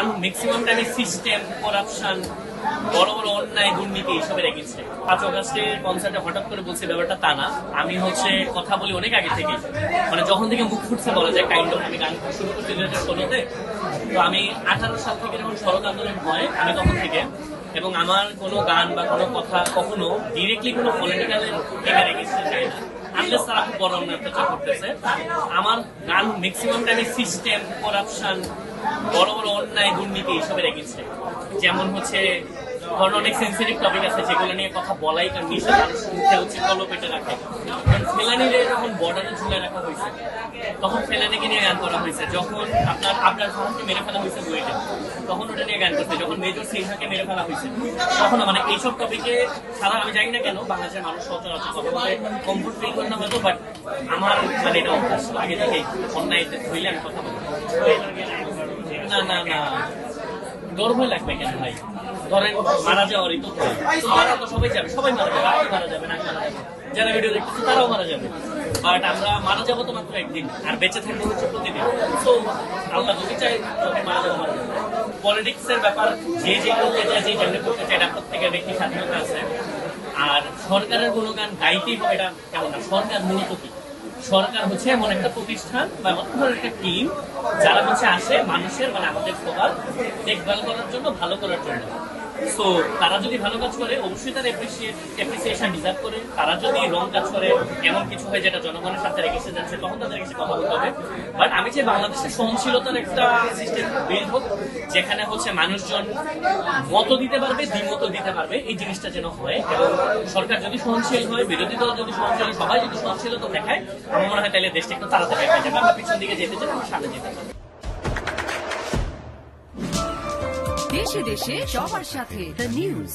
গান ম্যাক্সিমাম টাইমে system, corruption, বড় বড় অন্যায়, দুর্নীতি এসবের এগেন্স্টে। 5 অগস্টের কনসার্টে হঠাৎ করে বলছে ব্যাপারটা তা না। আমি কথা বলি অনেক আগে থেকে, মানে যখন থেকে মুখ ফুটছে বলা যায় কাইন্ড অফ। আমি গান শুরু করছি 2016-তে। তো আমি 18 সাল থেকে যখন সড়ক আন্দোলন হয় আমি তখন থেকে, এবং আমার কোনো গান বা কোনো কথা কখনো ডিরেক্টলি কোনো পলিটিক্যাল এর এগেন্স্টে যায় না, আনলেস তারা খুব বড় অত্যাচার করতেছে। আমার গান ম্যাক্সিমাম টাইমে সিস্টেম, করাপশন, বড় বড় অন্যায়, দুর্নীতি এসবের এগেন্স্টে। যেমন ধরুন অনেক সেন্সিটিভ টপিক আছে যেগুলো নিয়ে কথা বলাই কারণ নিষেধ, মানুষ মুখে হচ্ছে কলো পেটে রাখে। ফেলানিরে যখন বর্ডারে ঝুলে রাখা হয়েছে তখন ফেলানিকে নিয়ে গান করা হয়েছে। যখন আপনার ফাহাদকে মেরে ফেলা হয়েছে বুয়েটে, তখন ওটা নিয়ে গান করছে। যখন মেজর সিনহাকে মেরে ফেলা হয়েছে তখন মানে এইসব টপিকে ছাড়া আমি জানি না কেন বাংলাদেশের মানুষ সচরাচর কথা বলতে কমফোর্ট ফিল করে না হয়তো, বাট আমার মানে এটা অভ্যাস আগে থেকে অন্যায় হইলে আমি কথা বলবো না না না। ডর ভয় লাগবে কেন ভাই? ধরেন মারা যাওয়ারই তো মারা তো সবাই যাবে, সবাই মারা যাবে, আপনি মারা যাবেন, আমি মারা যাবো, যারা ভিডিও দেখতেছে তারাও মারা যাবে। বাট আমরা মারা যাবো তো মাত্র একদিন, আর বেঁচে থাকবো হচ্ছে প্রতিদিন। তো আল্লাহ যদি চাই তখন মারা যাবো মারা যাবে। পলিটিক্স এর ব্যাপার যে করতে চায়, যে যেমনি করতে চায়, এটা প্রত্যেকের ব্যক্তি স্বাধীনতা আছে। আর সরকারের গুণগান গাইতেই হবে এটা কেমন না। সরকার মূলত কি? সরকার হচ্ছে এমন একটা প্রতিষ্ঠান বা এমন একটা টিম যারা আসে মানুষের মানে আমাদের সবার দেখভাল করার জন্য, ভালো করার জন্য। সো তারা যদি ভালো কাজ করে অবশ্যই তারা অ্যাপ্রিসিয়েশন ডিজার্ভ করে। তারা যদি রং কাজ করে, এমন কিছু হয় যেটা জনগণের সাথে রেখে যাচ্ছে, তখন তাদের কাছে কথা বলতে হবে। বাট আমি চাই বাংলাদেশের সহনশীলতার একটা সিস্টেম বিল্ড হোক, যেখানে মানুষজন মত দিতে পারবে, দ্বিমত দিতে পারবে, এই জিনিসটা যেন হয়। এবং সরকার যদি সহনশীল হয়, বিরোধী দল যদি সহনশীল হয়, সবাই যদি সহনশীলতা দেখায়, আমার মনে হয় তাহলে দেশটা একটু তাড়াতাড়ি এগিয়ে যাবে। আমরা পিছন দিকে যেতে চাই, আমরা সামনে যেতে চাই। দেশে দেশে সবার সাথে দ্য নিউজ।